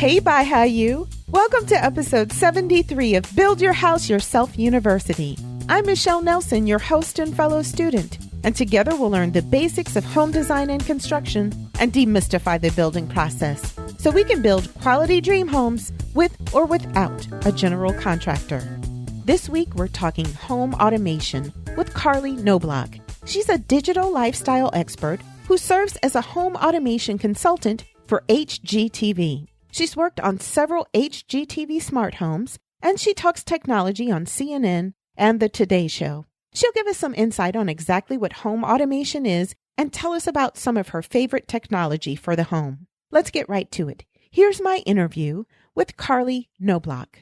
Hey BYHYU! Welcome to episode 73 of Build Your House Yourself University. I'm Michelle Nelson, your host and fellow student, and together we'll learn the basics of home design and construction and demystify the building process so we can build quality dream homes with or without a general contractor. This week we're talking home automation with Carley Knobloch. She's a digital lifestyle expert who serves as a home automation consultant for HGTV. She's worked on several HGTV smart homes, and she talks technology on CNN and The Today Show. She'll give us some insight on exactly what home automation is and tell us about some of her favorite technology for the home. Let's get right to it. Here's my interview with Carley Knobloch.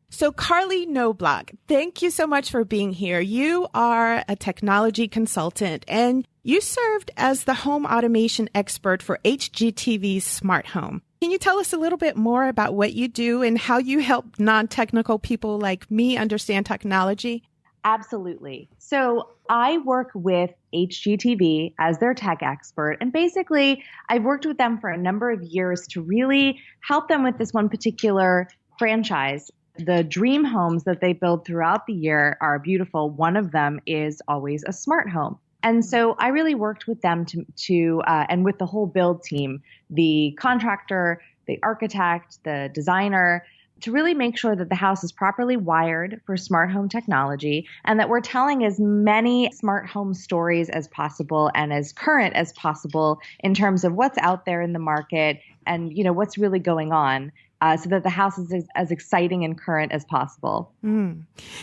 So Carley Knobloch, thank you so much for being here. You are a technology consultant and you served as the home automation expert for HGTV's smart home. Can you tell us a little bit more about what you do and how you help non-technical people like me understand technology? Absolutely. So I work with HGTV as their tech expert. And basically, I've worked with them for a number of years to really help them with this one particular franchise. The dream homes that they build throughout the year are beautiful. One of them is always a smart home. And so I really worked with them to and with the whole build team, the contractor, the architect, the designer, to really make sure that the house is properly wired for smart home technology and that we're telling as many smart home stories as possible and as current as possible in terms of what's out there in the market and, you know, what's really going on. So that the house is as exciting and current as possible.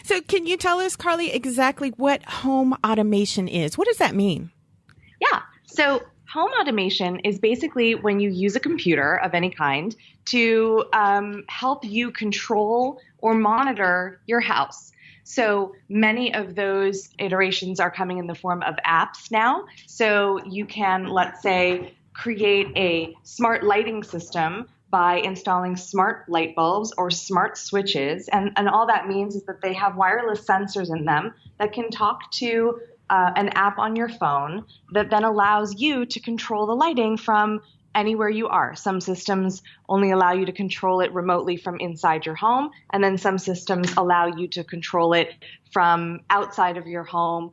So can you tell us, Carley, exactly what home automation is? What does that mean? Yeah. So home automation is basically when you use a computer of any kind to help you control or monitor your house. So many of those iterations are coming in the form of apps now. So you can, let's say, create a smart lighting system by installing smart light bulbs or smart switches. And all that means is that they have wireless sensors in them that can talk to an app on your phone that then allows you to control the lighting from anywhere you are. Some systems only allow you to control it remotely from inside your home, and then some systems allow you to control it from outside of your home,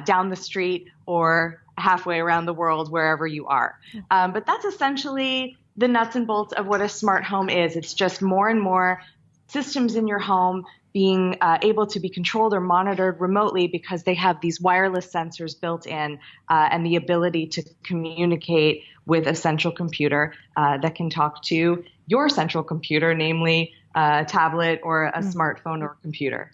down the street, or halfway around the world, wherever you are. But that's essentially the nuts and bolts of what a smart home is. It's just more and more systems in your home being able to be controlled or monitored remotely because they have these wireless sensors built in and the ability to communicate with a central computer that can talk to your central computer, namely a tablet or a smartphone or computer.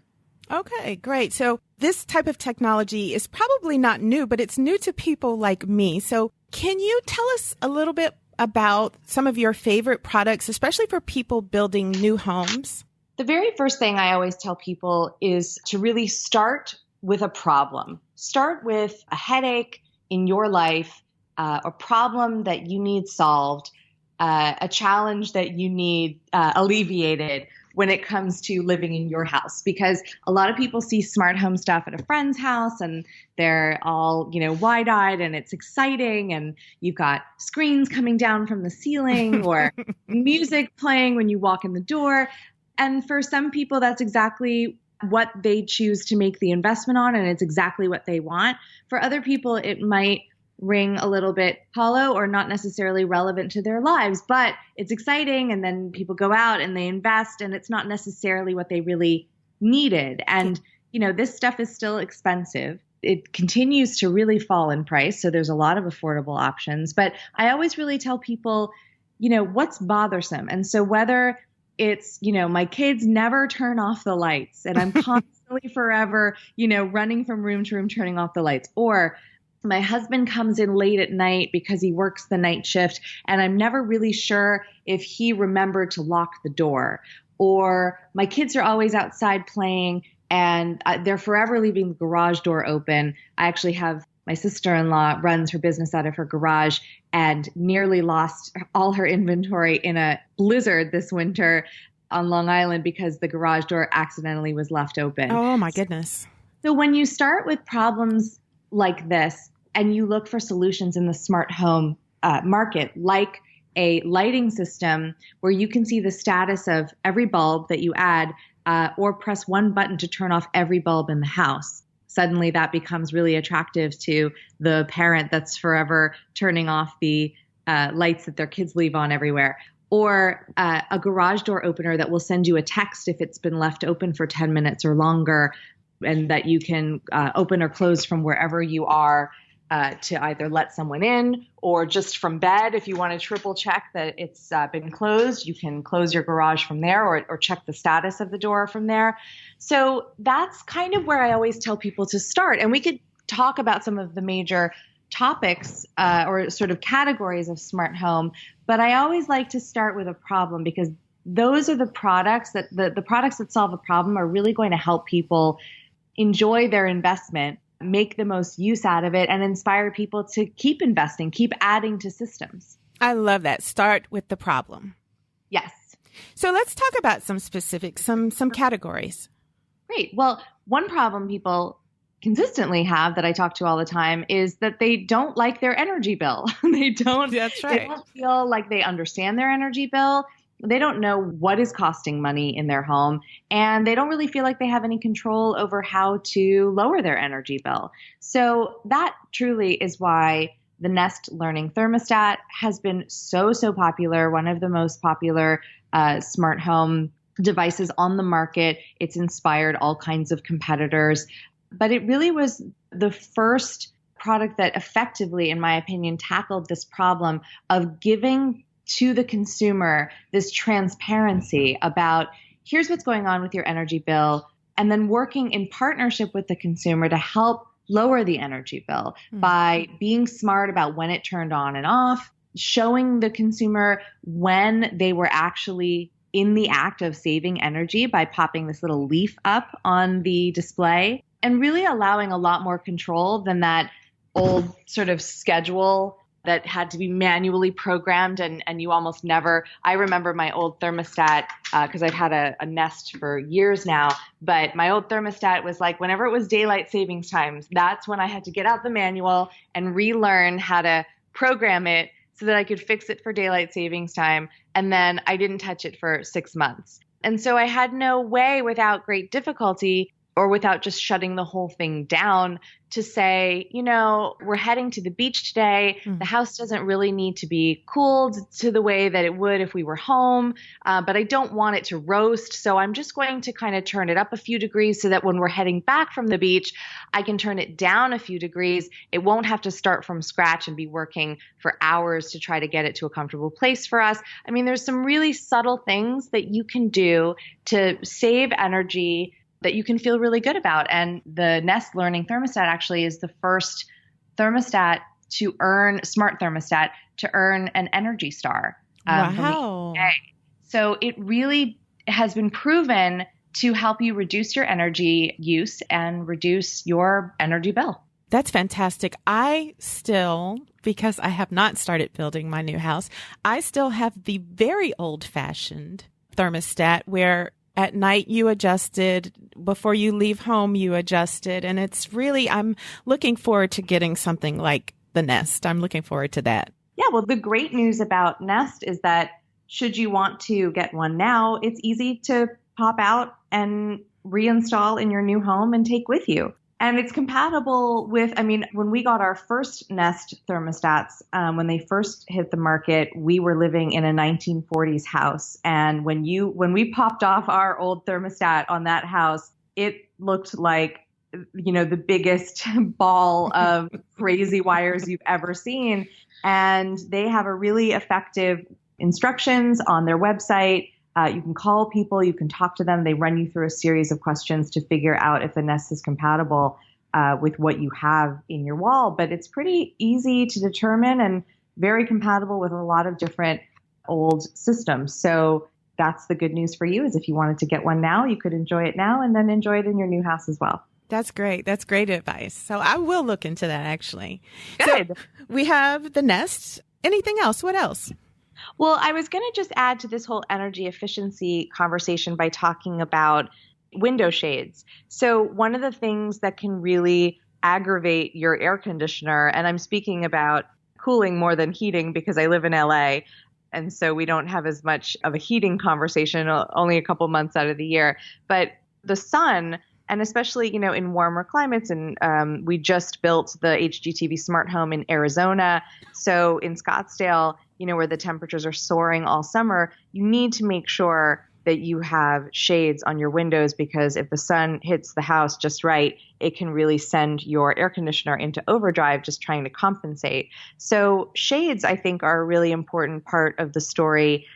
Okay, great. So this type of technology is probably not new, but it's new to people like me. So can you tell us a little bit about some of your favorite products, especially for people building new homes? The very first thing I always tell people is to really start with a problem. Start with a headache in your life, a problem that you need solved, a challenge that you need alleviated when it comes to living in your house. Because a lot of people see smart home stuff at a friend's house and they're all, you know, wide-eyed and it's exciting and you've got screens coming down from the ceiling or music playing when you walk in the door. And for some people, that's exactly what they choose to make the investment on, and it's exactly what they want. For other people, it might ring a little bit hollow or not necessarily relevant to their lives, but it's exciting. And then people go out and they invest and it's not necessarily what they really needed. And, you know, this stuff is still expensive. It continues to really fall in price. So there's a lot of affordable options, but I always really tell people, you know, what's bothersome. And so whether it's, you know, my kids never turn off the lights and I'm constantly forever, you know, running from room to room, turning off the lights, or my husband comes in late at night because he works the night shift and I'm never really sure if he remembered to lock the door, or my kids are always outside playing and they're forever leaving the garage door open. I actually have my sister-in-law runs her business out of her garage and nearly lost all her inventory in a blizzard this winter on Long Island because the garage door accidentally was left open. Oh my goodness. So when you start with problems like this and you look for solutions in the smart home market, like a lighting system where you can see the status of every bulb that you add, or press one button to turn off every bulb in the house. Suddenly that becomes really attractive to the parent that's forever turning off the lights that their kids leave on everywhere. Or a garage door opener that will send you a text if it's been left open for 10 minutes or longer, and that you can open or close from wherever you are to either let someone in or just from bed. If you want to triple check that it's been closed, you can close your garage from there, or check the status of the door from there. So that's kind of where I always tell people to start. And we could talk about some of the major topics or sort of categories of smart home, but I always like to start with a problem, because those are the products that the products that solve a problem are really going to help people enjoy their investment, make the most use out of it, and inspire people to keep investing, keep adding to systems. I love that. Start with the problem. Yes. So let's talk about some specifics, some categories. Great. Well, one problem people consistently have that I talk to all the time is that they don't like their energy bill. That's right. They don't feel like they understand their energy bill. They don't know what is costing money in their home, and they don't really feel like they have any control over how to lower their energy bill. So that truly is why the Nest Learning Thermostat has been so popular, one of the most popular smart home devices on the market. It's inspired all kinds of competitors, but it really was the first product that effectively, in my opinion, tackled this problem of giving to the consumer this transparency about here's what's going on with your energy bill, and then working in partnership with the consumer to help lower the energy bill by being smart about when it turned on and off, showing the consumer when they were actually in the act of saving energy by popping this little leaf up on the display, and really allowing a lot more control than that old sort of schedule that had to be manually programmed, and you almost never. I remember my old thermostat, because I've had a Nest for years now, but my old thermostat was like whenever it was daylight savings times, that's when I had to get out the manual and relearn how to program it so that I could fix it for daylight savings time. And then I didn't touch it for 6 months. And so I had no way, without great difficulty or without just shutting the whole thing down, to say, we're heading to the beach today. The house doesn't really need to be cooled to the way that it would if we were home, but I don't want it to roast. So I'm just going to kind of turn it up a few degrees so that when we're heading back from the beach, I can turn it down a few degrees. It won't have to start from scratch and be working for hours to try to get it to a comfortable place for us. I mean, there's some really subtle things that you can do to save energy that you can feel really good about. And the Nest Learning Thermostat actually is the first smart thermostat to earn an Energy Star. From the EPA. So it really has been proven to help you reduce your energy use and reduce your energy bill. That's fantastic. I still, because I have not started building my new house, I still have the very old-fashioned thermostat where at night you adjusted, before you leave home you adjusted, and it's really, I'm looking forward to getting something like the Nest. I'm looking forward to that. Yeah, well, the great news about Nest is that should you want to get one now, it's easy to pop out and reinstall in your new home and take with you. And it's compatible with, when we got our first Nest thermostats, when they first hit the market, we were living in a 1940s house. And when we popped off our old thermostat on that house, it looked like, the biggest ball of crazy wires you've ever seen. And they have a really effective instructions on their website. You can call people, you can talk to them. They run you through a series of questions to figure out if the Nest is compatible with what you have in your wall. But it's pretty easy to determine and very compatible with a lot of different old systems. So that's the good news for you, is if you wanted to get one now, you could enjoy it now and then enjoy it in your new house as well. That's great. That's great advice. So I will look into that, actually. Good. So we have the Nest. Anything else? What else? Well, I was going to just add to this whole energy efficiency conversation by talking about window shades. So one of the things that can really aggravate your air conditioner, and I'm speaking about cooling more than heating because I live in LA, And so we don't have as much of a heating conversation only a couple months out of the year. But the sun, and especially, in warmer climates, and we just built the HGTV smart home in Arizona. So in Scottsdale, where the temperatures are soaring all summer, you need to make sure that you have shades on your windows, because if the sun hits the house just right, it can really send your air conditioner into overdrive just trying to compensate. So shades, I think, are a really important part of the story.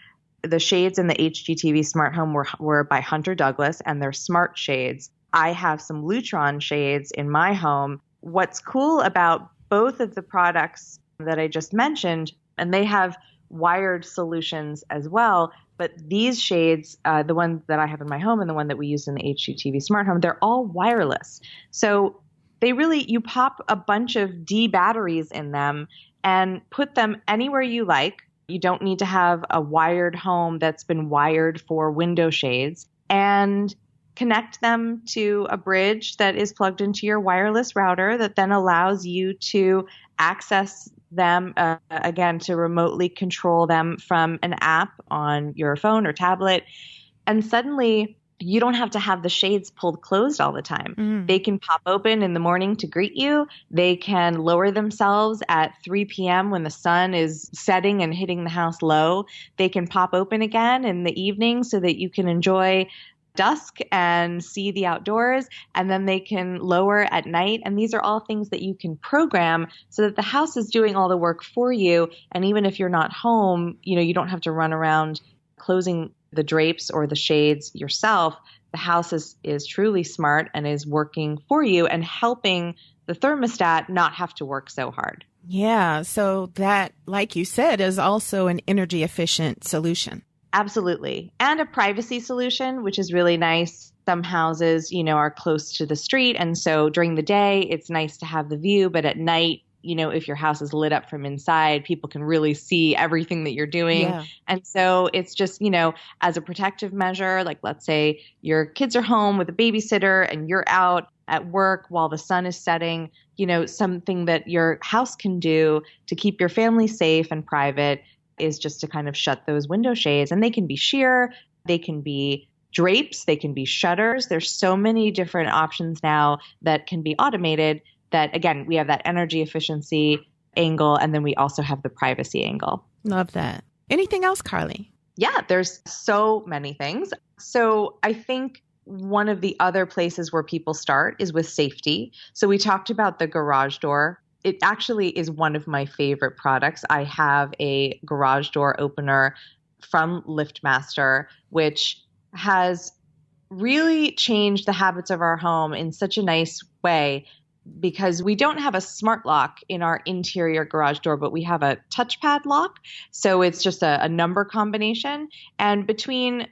The shades in the HGTV smart home were by Hunter Douglas, and they're smart shades. I have some Lutron shades in my home. What's cool about both of the products that I just mentioned, and they have wired solutions as well, but these shades, the one that I have in my home and the one that we use in the HGTV smart home, they're all wireless. So you pop a bunch of D batteries in them and put them anywhere you like. You don't need to have a wired home that's been wired for window shades, and connect them to a bridge that is plugged into your wireless router that then allows you to access them, again, to remotely control them from an app on your phone or tablet. And suddenly you don't have to have the shades pulled closed all the time. Mm. They can pop open in the morning to greet you. They can lower themselves at 3 p.m. when the sun is setting and hitting the house low. They can pop open again in the evening so that you can enjoy dusk and see the outdoors, and then they can lower at night. And these are all things that you can program so that the house is doing all the work for you. And even if you're not home, you don't have to run around closing the drapes or the shades yourself. The house is truly smart and is working for you and helping the thermostat not have to work so hard. Yeah. So that, like you said, is also an energy efficient solution. Absolutely. And a privacy solution, which is really nice. Some houses, are close to the street. And so during the day, it's nice to have the view. But at night, if your house is lit up from inside, people can really see everything that you're doing. Yeah. And so it's just, as a protective measure, like let's say your kids are home with a babysitter and you're out at work while the sun is setting, something that your house can do to keep your family safe and private is just to kind of shut those window shades. And they can be sheer, they can be drapes, they can be shutters. There's so many different options now that can be automated that, again, we have that energy efficiency angle, and then we also have the privacy angle. Love that. Anything else, Carley? Yeah, there's so many things. So I think one of the other places where people start is with safety. So we talked about the garage door. It actually is one of my favorite products. I have a garage door opener from LiftMaster, which has really changed the habits of our home in such a nice way, because we don't have a smart lock in our interior garage door, but we have a touchpad lock. So it's just a number combination. And between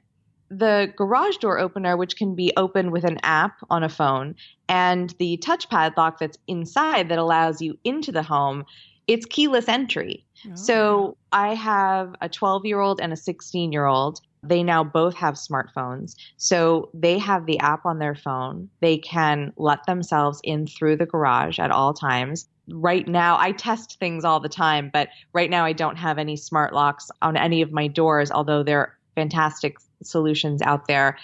the garage door opener, which can be opened with an app on a phone, and the touchpad lock that's inside that allows you into the home, it's keyless entry. Oh. So I have a 12-year-old and a 16-year-old. They now both have smartphones. So they have the app on their phone. They can let themselves in through the garage at all times. Right now, I test things all the time, but right now I don't have any smart locks on any of my doors, although they're fantastic solutions out there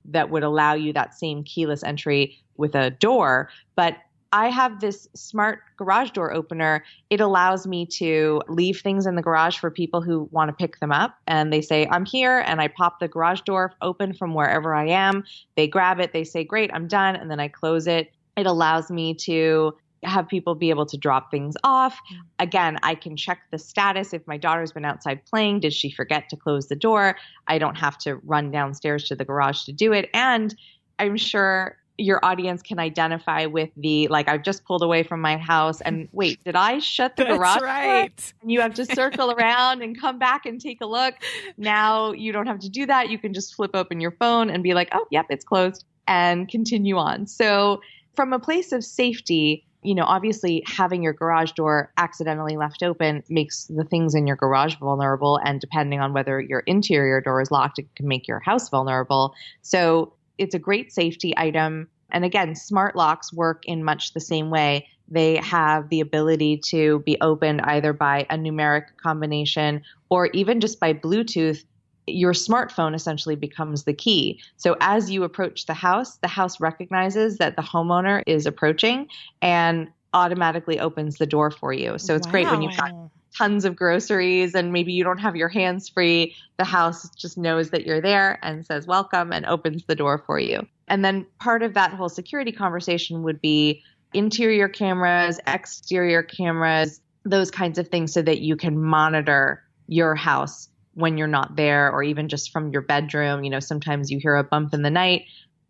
that would allow you that same keyless entry with a door. But I have this smart garage door opener. It allows me to leave things in the garage for people who want to pick them up. And they say, I'm here. And I pop the garage door open from wherever I am. They grab it. They say, great, I'm done. And then I close it. It allows me to have people be able to drop things off. Again, I can check the status. If my daughter's been outside playing, did she forget to close the door? I don't have to run downstairs to the garage to do it. And I'm sure your audience can identify with the, like, I've just pulled away from my house and wait, did I shut the garage door? Right. And you have to circle around and come back and take a look. Now you don't have to do that. You can just flip open your phone and be like, oh, yep, it's closed, and continue on. So from a place of safety, obviously having your garage door accidentally left open makes the things in your garage vulnerable. And depending on whether your interior door is locked, it can make your house vulnerable. So it's a great safety item. And again, smart locks work in much the same way. They have the ability to be opened either by a numeric combination or even just by Bluetooth. Your smartphone essentially becomes the key. So as you approach the house recognizes that the homeowner is approaching and automatically opens the door for you. So it's great when you've got tons of groceries and maybe you don't have your hands free. The house just knows that you're there and says welcome and opens the door for you. And then part of that whole security conversation would be interior cameras, exterior cameras, those kinds of things so that you can monitor your house when you're not there, or even just from your bedroom. Sometimes you hear a bump in the night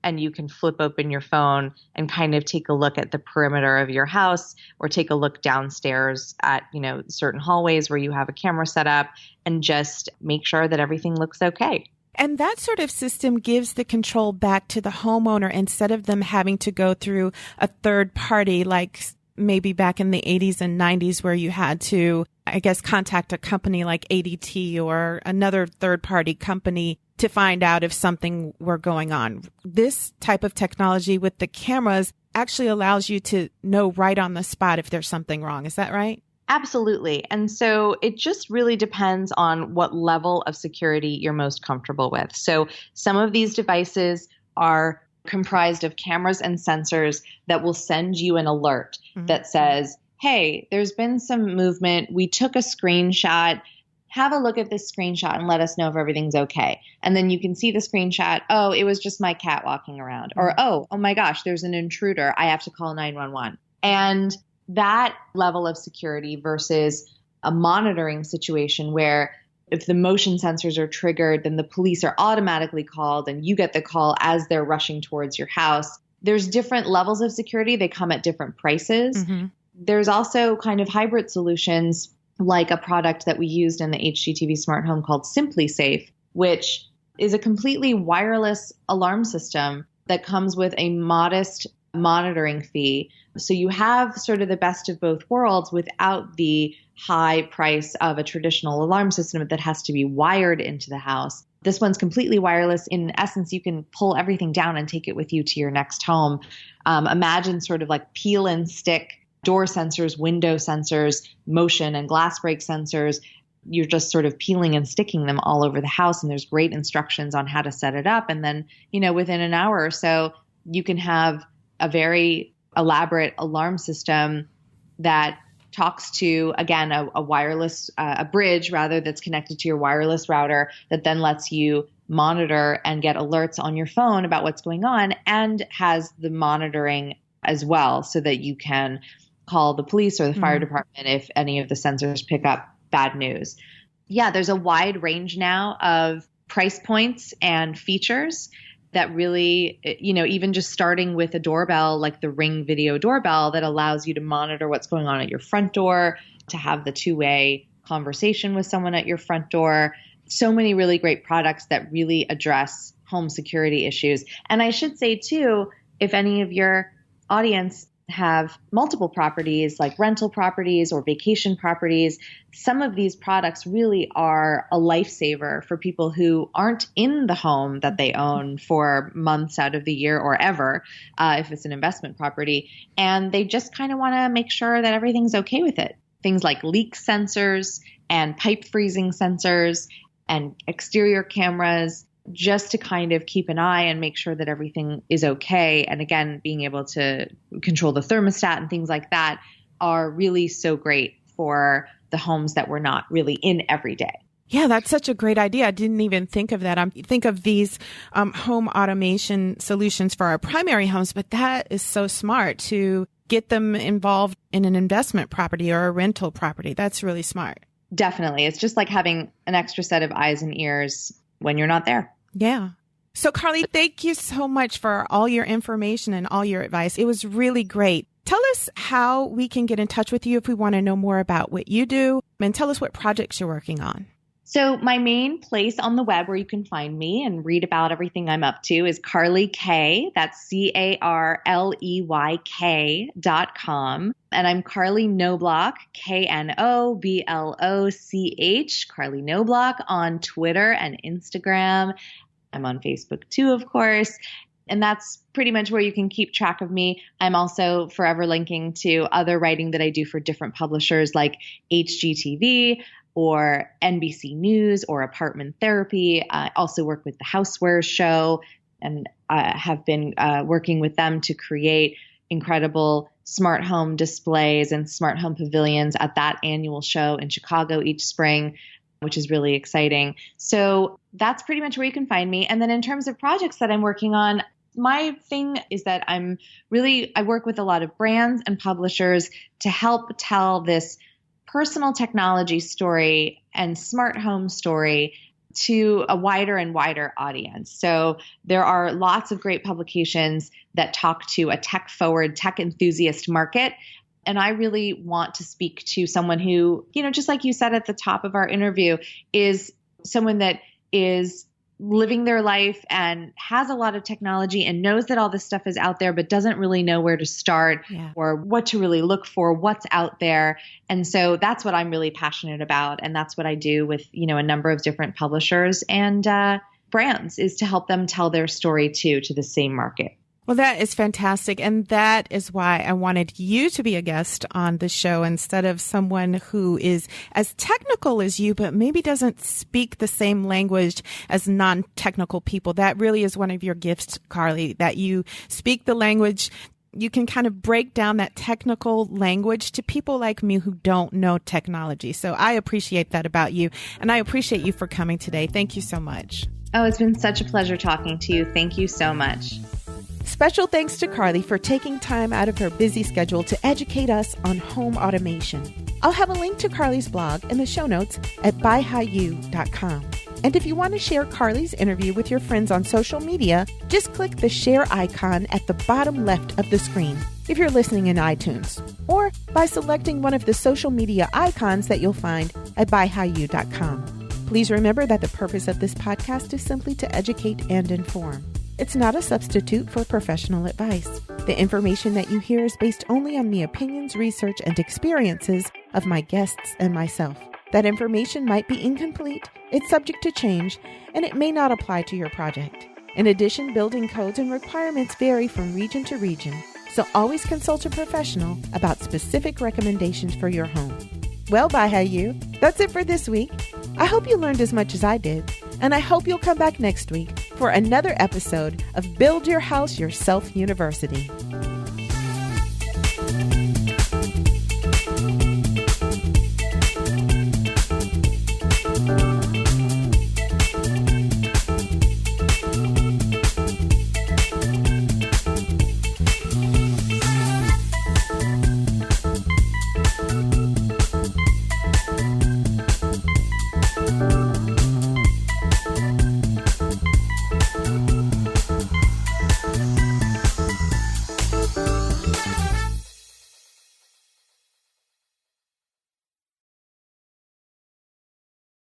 and you can flip open your phone and kind of take a look at the perimeter of your house, or take a look downstairs at, certain hallways where you have a camera set up, and just make sure that everything looks okay. And that sort of system gives the control back to the homeowner instead of them having to go through a third party, like maybe back in the 80s and 90s where you had to, contact a company like ADT or another third party company to find out if something were going on. This type of technology with the cameras actually allows you to know right on the spot if there's something wrong. Is that right? Absolutely. And so it just really depends on what level of security you're most comfortable with. So some of these devices are comprised of cameras and sensors that will send you an alert that says, hey, there's been some movement. We took a screenshot. Have a look at this screenshot and let us know if everything's okay. And then you can see the screenshot. Oh, it was just my cat walking around. Or, oh my gosh, there's an intruder. I have to call 911. And that level of security versus a monitoring situation where if the motion sensors are triggered, then the police are automatically called and you get the call as they're rushing towards your house. There's different levels of security. They come at different prices. Mm-hmm. There's also kind of hybrid solutions like a product that we used in the HGTV smart home called Simply Safe, which is a completely wireless alarm system that comes with a modest monitoring fee. So you have sort of the best of both worlds without the high price of a traditional alarm system that has to be wired into the house. This one's completely wireless. In essence, you can pull everything down and take it with you to your next home. Imagine sort of like peel and stick door sensors, window sensors, motion and glass break sensors. You're just sort of peeling and sticking them all over the house. And there's great instructions on how to set it up. And then, within an hour or so, you can have a very elaborate alarm system that talks to, again, a wireless, a bridge rather, that's connected to your wireless router that then lets you monitor and get alerts on your phone about what's going on, and has the monitoring as well so that you can call the police or the fire department if any of the sensors pick up bad news. Yeah, there's a wide range now of price points and features that really, even just starting with a doorbell like the Ring video doorbell that allows you to monitor what's going on at your front door, to have the two-way conversation with someone at your front door. So many really great products that really address home security issues. And I should say too, if any of your audience have multiple properties like rental properties or vacation properties, some of these products really are a lifesaver for people who aren't in the home that they own for months out of the year or ever, if it's an investment property. And they just kind of want to make sure that everything's okay with it. Things like leak sensors and pipe freezing sensors and exterior cameras, just to kind of keep an eye and make sure that everything is okay. And again, being able to control the thermostat and things like that are really so great for the homes that we're not really in every day. Yeah, that's such a great idea. I didn't even think of that. I think of these home automation solutions for our primary homes, but that is so smart to get them involved in an investment property or a rental property. That's really smart. Definitely. It's just like having an extra set of eyes and ears when you're not there. Yeah. So Carley, thank you so much for all your information and all your advice. It was really great. Tell us how we can get in touch with you if we want to know more about what you do, and tell us what projects you're working on. So my main place on the web where you can find me and read about everything I'm up to is Carley K. That's CarleyK.com. And I'm Carley Knobloch, Knobloch, Carley Knobloch on Twitter and Instagram. I'm on Facebook too, of course. And that's pretty much where you can keep track of me. I'm also forever linking to other writing that I do for different publishers like HGTV or NBC News or Apartment Therapy. I also work with the Housewares Show and have been working with them to create incredible smart home displays and smart home pavilions at that annual show in Chicago each spring, which is really exciting. So that's pretty much where you can find me. And then in terms of projects that I'm working on, my thing is that I work with a lot of brands and publishers to help tell this personal technology story and smart home story to a wider and wider audience. So there are lots of great publications that talk to a tech-forward, tech enthusiast market. And I really want to speak to someone who, just like you said at the top of our interview, is someone that is living their life and has a lot of technology and knows that all this stuff is out there, but doesn't really know where to start or what to really look for, what's out there. And so that's what I'm really passionate about. And that's what I do with, a number of different publishers and brands, is to help them tell their story too, to the same market. Well, that is fantastic. And that is why I wanted you to be a guest on the show instead of someone who is as technical as you, but maybe doesn't speak the same language as non-technical people. That really is one of your gifts, Carley, that you speak the language. You can kind of break down that technical language to people like me who don't know technology. So I appreciate that about you. And I appreciate you for coming today. Thank you so much. Oh, it's been such a pleasure talking to you. Thank you so much. Special thanks to Carley for taking time out of her busy schedule to educate us on home automation. I'll have a link to Carley's blog in the show notes at BYHYU.com. And if you want to share Carley's interview with your friends on social media, just click the share icon at the bottom left of the screen if you're listening in iTunes, or by selecting one of the social media icons that you'll find at BYHYU.com. Please remember that the purpose of this podcast is simply to educate and inform. It's not a substitute for professional advice. The information that you hear is based only on the opinions, research, and experiences of my guests and myself. That information might be incomplete, it's subject to change, and it may not apply to your project. In addition, building codes and requirements vary from region to region, so always consult a professional about specific recommendations for your home. Well, BYHYU, that's it for this week. I hope you learned as much as I did, and I hope you'll come back next week for another episode of Build Your House Yourself University.